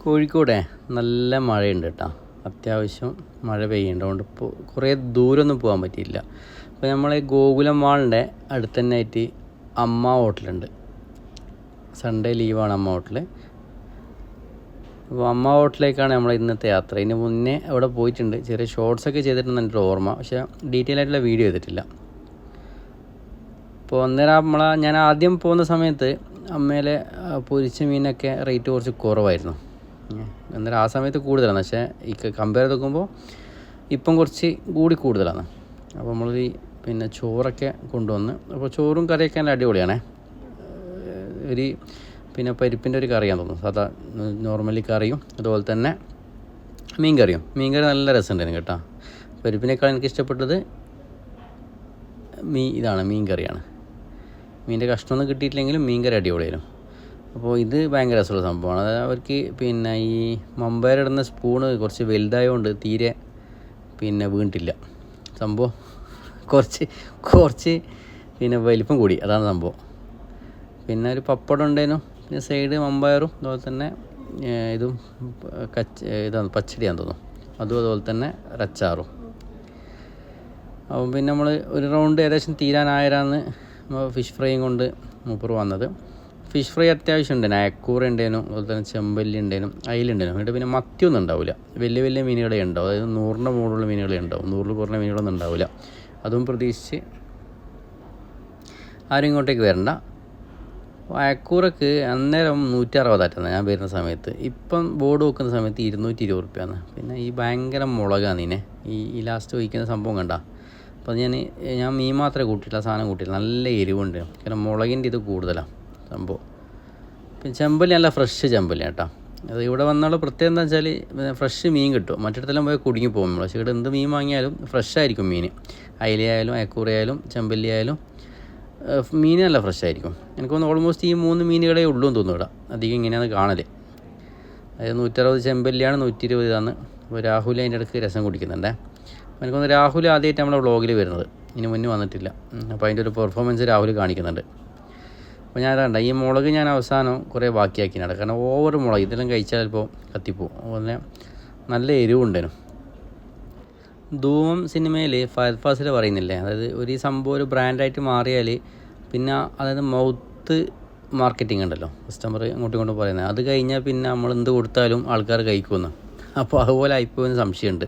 കോഴിക്കോടെ നല്ല മഴയുണ്ട് കേട്ടോ. അത്യാവശ്യം മഴ പെയ്യേണ്ടതുകൊണ്ട് ഇപ്പോൾ കുറേ ദൂരമൊന്നും പോകാൻ പറ്റിയില്ല. അപ്പോൾ നമ്മളെ ഗോകുലം മാളിൻ്റെ അടുത്ത് തന്നെ ആയിട്ട് അമ്മ ഹോട്ടലുണ്ട്. സൺഡേ ലീവാണ് അമ്മ ഹോട്ടൽ. അപ്പോൾ അമ്മ ഹോട്ടലിലേക്കാണ് നമ്മൾ ഇന്നത്തെ യാത്ര. ഇതിന് മുന്നേ അവിടെ പോയിട്ടുണ്ട്, ചെറിയ ഷോർട്സൊക്കെ ചെയ്തിട്ടുണ്ട് എൻ്റെ ഓർമ്മ, പക്ഷേ ഡീറ്റെയിൽ ആയിട്ടുള്ള വീഡിയോ ചെയ്തിട്ടില്ല. അപ്പോൾ അന്നേരം ഞാൻ ആദ്യം പോകുന്ന സമയത്ത് അമ്മയിലെ പൊരിച്ച മീനൊക്കെ റേറ്റ് കുറച്ച് കുറവായിരുന്നു. അന്നേരം ആ സമയത്ത് കൂടുതലാണ്, പക്ഷേ ഈ കമ്പയർ ചെയ്ത് നോക്കുമ്പോൾ ഇപ്പം കുറച്ച് കൂടി കൂടുതലാണ്. അപ്പോൾ നമ്മൾ പിന്നെ ചോറൊക്കെ കൊണ്ടുവന്ന്, അപ്പോൾ ചോറും കറിയൊക്കെ നല്ല അടിപൊളിയാണേ. പിന്നെ പരിപ്പിൻ്റെ ഒരു കറിയാന്ന് തോന്നുന്നു, സാധാ നോർമലി കറിയും അതുപോലെ തന്നെ മീൻ കറിയും. മീൻ കറി നല്ല രസമുണ്ടായിരുന്നു കേട്ടോ. പരിപ്പിനേക്കാൾ എനിക്ക് ഇഷ്ടപ്പെട്ടത് മീൻ കറിയാണ്. മീൻ്റെ കഷ്ണമൊന്നും കിട്ടിയിട്ടില്ലെങ്കിലും മീൻ കറി അടിപൊളിയായിരുന്നു. അപ്പോൾ ഇത് ഭയങ്കര രസമുള്ള സംഭവമാണ്. അതായത് അവർക്ക് പിന്നെ ഈ മമ്പയറിടുന്ന സ്പൂണ് കുറച്ച് വലുതായതുകൊണ്ട് തീരെ പിന്നെ വീണിട്ടില്ല സംഭവം. കുറച്ച് പിന്നെ വലിപ്പം കൂടി, അതാണ് സംഭവം. പിന്നെ ഒരു പപ്പടം ഉണ്ടായിരുന്നു, പിന്നെ സൈഡ് മമ്പയറും അതുപോലെ തന്നെ ഇതും ഇതാണ് പച്ചടിയാന്ന് തോന്നുന്നു, അതുപോലെ തന്നെ അച്ചാറും. അപ്പം പിന്നെ നമ്മൾ ഒരു റൗണ്ട് ഏകദേശം തീരാനായരാന്ന് ഫിഷ് ഫ്രൈയും കൊണ്ട് മൂപ്പർ വന്നത്. ഫിഷ് ഫ്രൈ അത്യാവശ്യം ഉണ്ടായിരുന്നു, അയക്കൂറ ഉണ്ടായിരുന്നു, അതുപോലെ തന്നെ ചെമ്പല്ലി ഉണ്ടായിരുന്നു, അയിലുണ്ടായിരുന്നു. എന്നിട്ട് പിന്നെ മത്തിയൊന്നും ഉണ്ടാവില്ല, വലിയ വലിയ മീനുകളെ ഉണ്ടാവും. അതായത് 100ൻ്റെ മുകളിലുള്ള മീനുകളെ ഉണ്ടാവും, 100 കുറഞ്ഞ മീനുകളൊന്നും ഉണ്ടാവില്ല. അതും പ്രതീക്ഷിച്ച് ആരും ഇങ്ങോട്ടേക്ക് വരണ്ട. അയക്കൂറക്ക് അന്നേരം 160 ഞാൻ വരുന്ന സമയത്ത്. ഇപ്പം ബോർഡ് വെക്കുന്ന സമയത്ത് 220 റുപ്യാണ്. പിന്നെ ഈ ഭയങ്കര മുളകാണ് ഇതിനെ, ഈ ലാസ്റ്റ് ഒഴിക്കുന്ന സംഭവം കണ്ട. അപ്പോൾ ഞാൻ മീൻ മാത്രമേ കൂട്ടിയിട്ടില്ല, സാധനം കൂട്ടിയില്ല. നല്ല എരിവുണ്ട്, കാരണം മുളകിൻ്റെ ഇത് കൂടുതലാണ് സംഭവം. പിന്നെ ചെമ്പല്ലി നല്ല ഫ്രഷ് ചെമ്പല്ലി കേട്ടോ. അത് ഇവിടെ വന്നുള്ള പ്രത്യേകത എന്താ വെച്ചാൽ ഫ്രഷ് മീൻ കിട്ടും. മറ്റിടത്തെല്ലാം പോയി കുടുങ്ങി പോകും നമ്മൾ. പക്ഷേ ഇവിടെ എന്ത് മീൻ വാങ്ങിയാലും ഫ്രഷ് ആയിരിക്കും മീൻ. അയിലയായാലും അയക്കൂറയായാലും ചെമ്പല്ലി ആയാലും മീൻ നല്ല ഫ്രഷ് ആയിരിക്കും. എനിക്കൊന്ന് ഓൾമോസ്റ്റ് ഈ 3 മീനുകളേ ഉള്ളൂ എന്ന് തോന്നുന്നു ഇവിടെ. അധികം ഇങ്ങനെയാണ് കാണൽ. അതായത് 160 ചെമ്പല്ലിയാണ്, 120 ഇതാണ്. അപ്പോൾ രാഹുൽ അതിൻ്റെ ഇടയ്ക്ക് രസം കുടിക്കുന്നുണ്ടേ. എനിക്കൊന്ന് രാഹുൽ ആദ്യമായിട്ട് നമ്മളെ വ്ളോഗിൽ വരുന്നത്, ഇതിന് മുന്നേ വന്നിട്ടില്ല. അപ്പോൾ അതിൻ്റെ ഒരു പെർഫോമൻസ് രാഹുൽ കാണിക്കുന്നുണ്ട്. അപ്പോൾ ഞാൻ കണ്ട ഈ മുളക് ഞാൻ അവസാനം കുറേ ബാക്കിയാക്കിയാണ്, കാരണം ഓവർ മുളക് ഇതെല്ലാം കഴിച്ചാൽ ചിലപ്പോൾ കത്തിപ്പോവും. അതുപോലെ നല്ല എരിവുണ്ടേനും. ധൂമം സിനിമയിൽ ഫഹദ് ഫാസിൽ പറയുന്നില്ലേ, അതായത് ഒരു സംഭവം ഒരു ബ്രാൻഡായിട്ട് മാറിയാൽ പിന്നെ അതായത് മൗത്ത് മാർക്കറ്റിംഗ് ഉണ്ടല്ലോ, കസ്റ്റമർ അങ്ങോട്ടും ഇങ്ങോട്ടും പറയുന്നത്, അത് കഴിഞ്ഞാൽ പിന്നെ നമ്മൾ എന്ത് കൊടുത്താലും ആൾക്കാർ കഴിക്കുമെന്ന്. അപ്പോൾ അതുപോലെ ആയിപ്പോയെന്ന് സംശയമുണ്ട്.